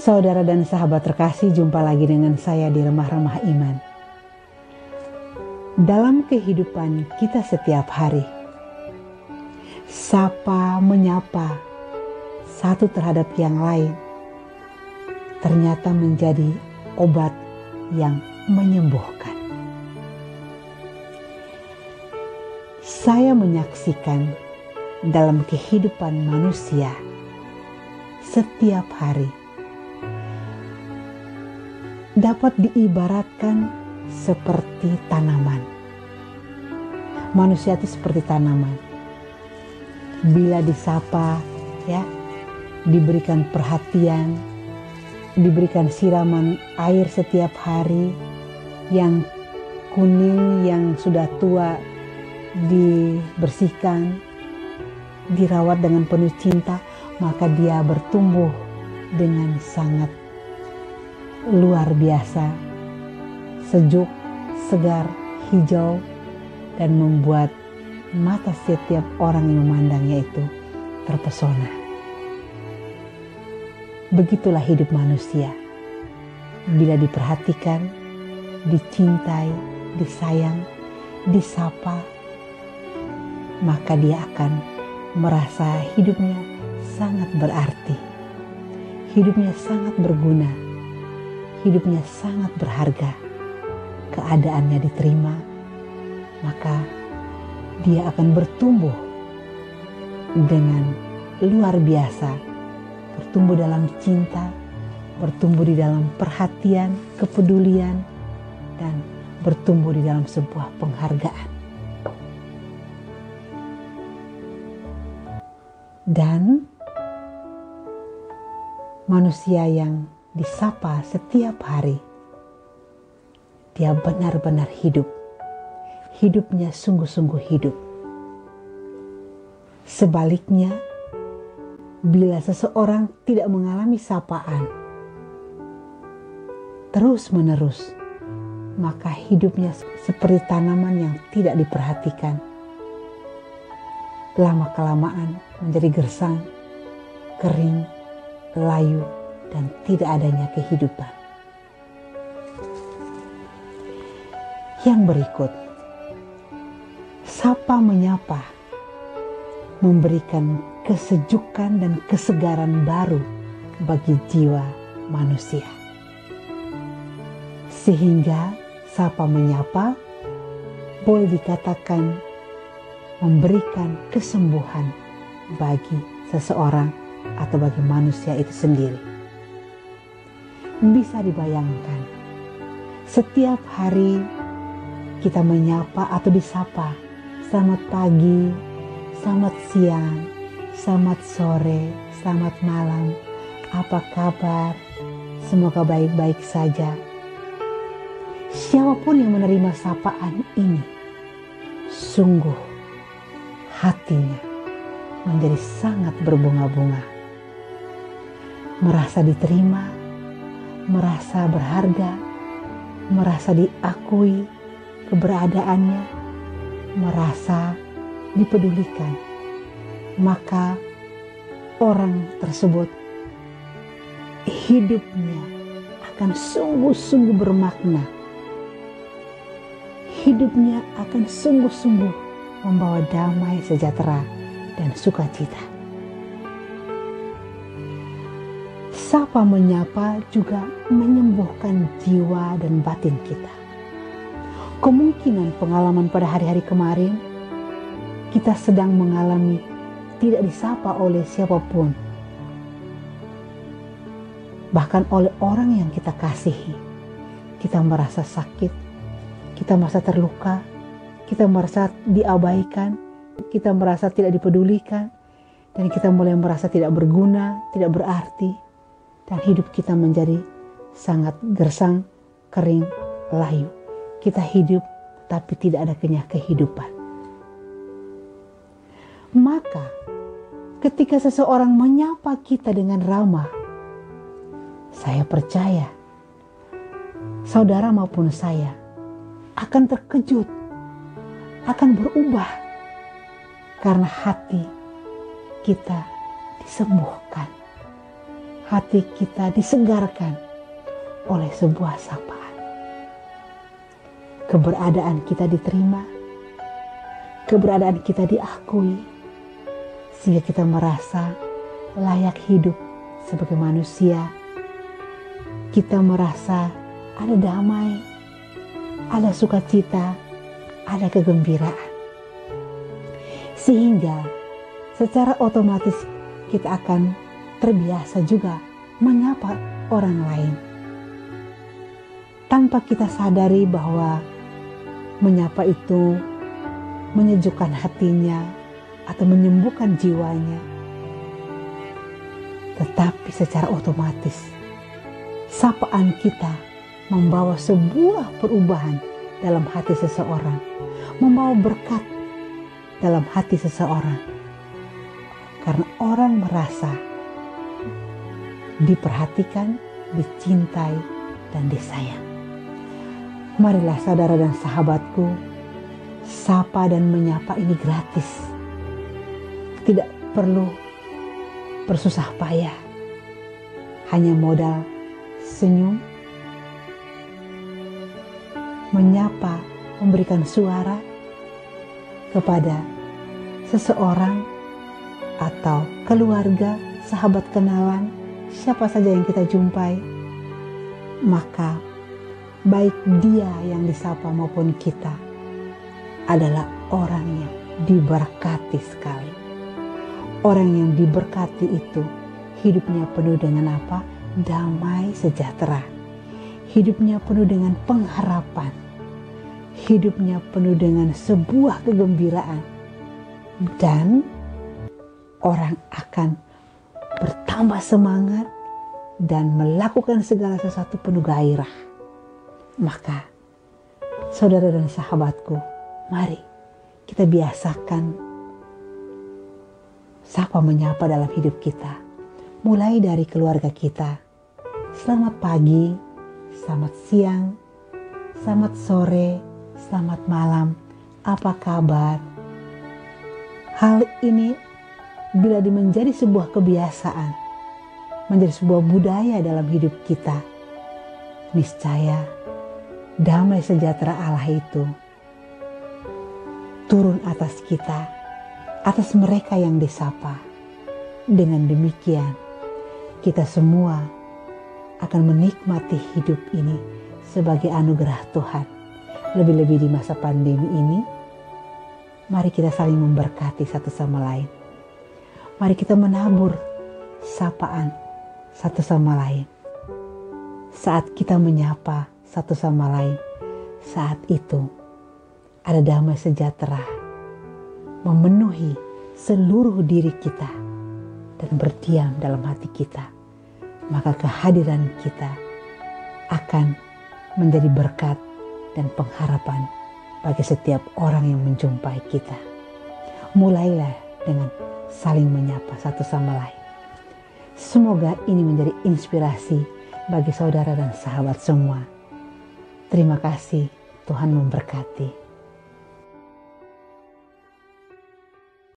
Saudara dan sahabat terkasih, jumpa lagi dengan saya di Remah-Remah Iman. Dalam kehidupan kita setiap hari, sapa menyapa satu terhadap yang lain ternyata menjadi obat yang menyembuhkan. Saya menyaksikan dalam kehidupan manusia setiap hari dapat diibaratkan seperti tanaman. Manusia itu seperti tanaman. Bila disapa, diberikan perhatian, diberikan siraman air setiap hari, yang kuning, yang sudah tua dibersihkan, dirawat dengan penuh cinta, maka dia bertumbuh dengan sangat luar biasa, sejuk, segar, hijau, dan membuat mata setiap orang yang memandangnya itu terpesona. Begitulah hidup manusia. Bila diperhatikan, dicintai, disayang, disapa, maka dia akan merasa hidupnya sangat berarti, hidupnya sangat berguna, hidupnya sangat berharga. Keadaannya diterima, maka dia akan bertumbuh dengan luar biasa, bertumbuh dalam cinta, bertumbuh di dalam perhatian, kepedulian, dan bertumbuh di dalam sebuah penghargaan. Dan manusia yang disapa setiap hari, dia benar-benar hidup. Hidupnya sungguh-sungguh hidup. Sebaliknya, bila seseorang tidak mengalami sapaan terus-menerus, maka hidupnya seperti tanaman yang tidak diperhatikan. Lama-kelamaan menjadi gersang, kering, layu, dan tidak adanya kehidupan. Yang berikut, sapa menyapa memberikan kesejukan dan kesegaran baru bagi jiwa manusia. Sehingga sapa menyapa boleh dikatakan memberikan kesembuhan bagi seseorang atau bagi manusia itu sendiri. Bisa dibayangkan, setiap hari kita menyapa atau disapa, selamat pagi, selamat siang, selamat sore, selamat malam, apa kabar, semoga baik-baik saja. Siapapun yang menerima sapaan ini, sungguh hatinya menjadi sangat berbunga-bunga, merasa diterima, merasa berharga, merasa diakui keberadaannya, merasa dipedulikan. Maka orang tersebut hidupnya akan sungguh-sungguh bermakna. Hidupnya akan sungguh-sungguh membawa damai, sejahtera, dan sukacita. Sapa menyapa juga menyembuhkan jiwa dan batin kita. Kemungkinan pengalaman pada hari-hari kemarin, kita sedang mengalami tidak disapa oleh siapapun, bahkan oleh orang yang kita kasihi. Kita merasa sakit, kita merasa terluka, kita merasa diabaikan, kita merasa tidak dipedulikan, dan kita mulai merasa tidak berguna, tidak berarti, dan hidup kita menjadi sangat gersang, kering, layu. Kita hidup tapi tidak ada kenyah kehidupan. Maka ketika seseorang menyapa kita dengan ramah, saya percaya saudara maupun saya akan terkejut, akan berubah, karena hati kita disembuhkan, hati kita disegarkan oleh sebuah sapaan. Keberadaan kita diterima, keberadaan kita diakui, sehingga kita merasa layak hidup sebagai manusia. Kita merasa ada damai, ada sukacita, ada kegembiraan. Sehingga secara otomatis kita akan terbiasa juga menyapa orang lain. Tanpa kita sadari bahwa menyapa itu menyejukkan hatinya atau menyembuhkan jiwanya. Tetapi secara otomatis sapaan kita membawa sebuah perubahan dalam hati seseorang, membawa berkat dalam hati seseorang, karena orang merasa diperhatikan, dicintai, dan disayang. Marilah saudara dan sahabatku, sapa dan menyapa ini gratis, tidak perlu bersusah payah, hanya modal senyum, menyapa, memberikan suara kepada seseorang atau keluarga, sahabat kenalan, siapa saja yang kita jumpai, maka baik dia yang disapa maupun kita adalah orang yang diberkati sekali. Orang yang diberkati itu hidupnya penuh dengan apa? Damai sejahtera. Hidupnya penuh dengan pengharapan. Hidupnya penuh dengan sebuah kegembiraan. Dan orang akan bertambah semangat dan melakukan segala sesuatu penuh gairah. Maka saudara dan sahabatku, mari kita biasakan sapa menyapa dalam hidup kita. Mulai dari keluarga kita. Selamat pagi, selamat siang, selamat sore, selamat malam, apa kabar? Hal ini bila menjadi sebuah kebiasaan, menjadi sebuah budaya dalam hidup kita, niscaya damai sejahtera Allah itu turun atas kita, atas mereka yang disapa. Dengan demikian, kita semua akan menikmati hidup ini sebagai anugerah Tuhan. Lebih-lebih di masa pandemi ini, mari kita saling memberkati satu sama lain. Mari kita menabur sapaan satu sama lain. Saat kita menyapa satu sama lain, saat itu ada damai sejahtera memenuhi seluruh diri kita dan berdiam dalam hati kita. Maka kehadiran kita akan menjadi berkat dan pengharapan bagi setiap orang yang menjumpai kita. Mulailah dengan saling menyapa satu sama lain. Semoga ini menjadi inspirasi bagi saudara dan sahabat semua. Terima kasih, Tuhan memberkati.